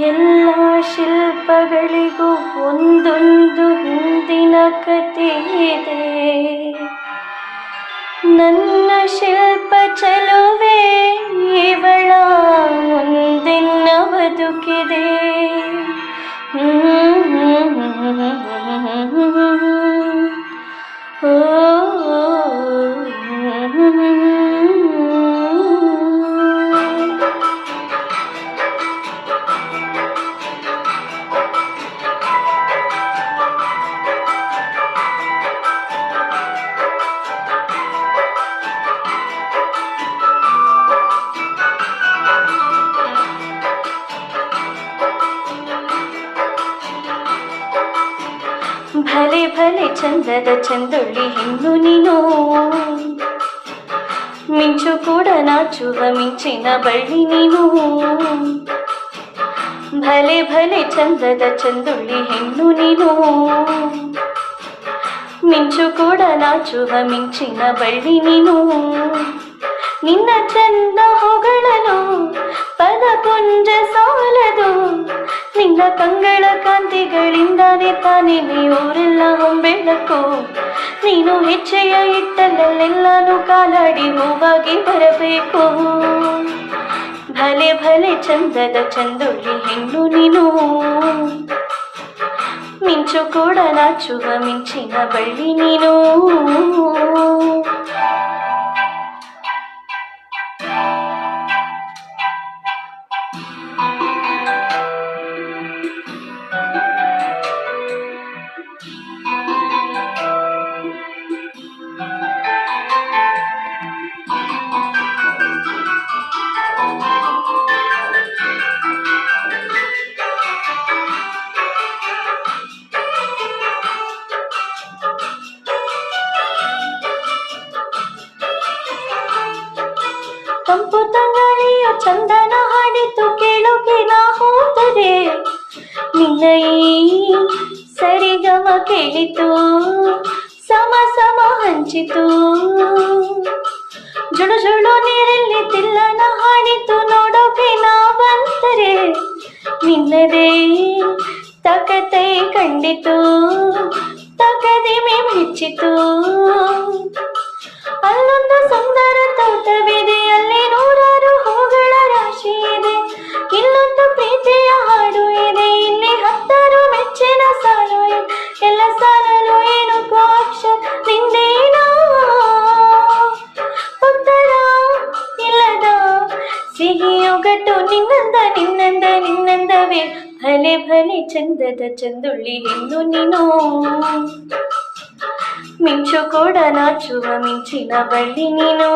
ಎಲ್ಲ ಶಿಲ್ಪಗಳಿಗೂ ಒಂದೊಂದು ಹಿಂದಿನ ಕಥೆ ಇದೆ. ನನ್ನ ಶಿಲ್ಪ ಚಲುವೆ ಇವಳ ಮುಂದಿನ ಬದುಕಿದೆ. ಭಲೆ ಭಲೆ ಚಂದದ ಚಂದುಳ್ಳಿ ಹೆಣ್ಣು ನೀನು, ಮಿಂಚು ಕೂಡ ನಾಚುವ ಮಿಂಚಿನ ಬಳ್ಳಿ ನೀನು. ಭಲೆ ಭಲೆ ಚಂದದ ಚಂದುಳ್ಳಿ ಹೆಣ್ಣು ನೀನು, ಮಿಂಚು ಕೂಡ ನಾಚುವ ಮಿಂಚಿನ ಬಳ್ಳಿ ನೀನು. ನಿನ್ನ ಚಂದ ಹೊಗಳಲು ಪದ ಪುಂಜ ಸಾಲದು, ನಿನ್ನ ಕಂಗಳ ಕಾಂತಿಗಳಿಂದಾನೆ ತಾನೇ ನೀವರೆಲ್ಲ ಹೊಂಬೆಳಕು. ನೀನು ಹೆಜ್ಜೆಯ ಇಟ್ಟಲ್ಲೆಲ್ಲಾನು ಕಾಲಾಡಿ ಹೂವಾಗಿ ಬರಬೇಕು. ಭಲೆ ಭಲೆ ಚಂದದ ಚಂದುಳ್ಳಿ ಹೆಣ್ಣು ನೀನು, ಮಿಂಚು ಕೂಡ ನಾಚುವ ಮಿಂಚಿನ ಬಳ್ಳಿ ನೀನು. ತಂಪು ತಂಗಾಳಿಯ ಚಂದನ ಹಾಡಿತು ಕೇಳೋಕೆ ನಾ ಹೋದರೆ, ನಿನ್ನ ಈ ಸರಿಗಮ ಕೇಳಿತು ಸಮ ಸಮ ಹಂಚಿತು. ಜುಳು ಜುಳು ನೀರಲ್ಲಿ ತಿಲ್ಲನ ಹಾಡಿತು ನೋಡೋಕೆ ನಾ ಬಂದರೆ, ನಿನ್ನದೇ ತಕತೈ ಕಂಡಿತು ತಕದಿಮೆ ಮೆಚ್ಚಿತು. ಅಲ್ಲೊಂದು ಸುಂದರ ತೋಟವಿದೆ, ಅಲ್ಲಿ ನೂರಾರು ಹೂಗಳ ರಾಶಿ ಇದೆ. ಇಲ್ಲೊಂದು ಪ್ರೀತಿಯ ಹಾಡು ಇದೆ, ಇಲ್ಲಿ 10 ಮೆಚ್ಚಿನ ಸಾಲು ಇದೆ. ಎಲ್ಲ ಸಾಲಲು ಏನು ಅಕ್ಷರ ನಿಂದೇನಾ, ಉತ್ತರ ಇಲ್ಲದ ಸಿಹಿಯೊಗಟು ನಿನ್ನಂದ ನಿನ್ನಂದ ನಿನ್ನಂದವೇ. ಭಲೆ ಭಲೆ ಚಂದದ ಚಂದುಳ್ಳಿ ಹೆಣ್ಣು ನೀನು, ಮಿಂಚು ಕೂಡ ನಾಚುವ ಮಿಂಚಿನ ಬಳ್ಳಿ ನೀನು.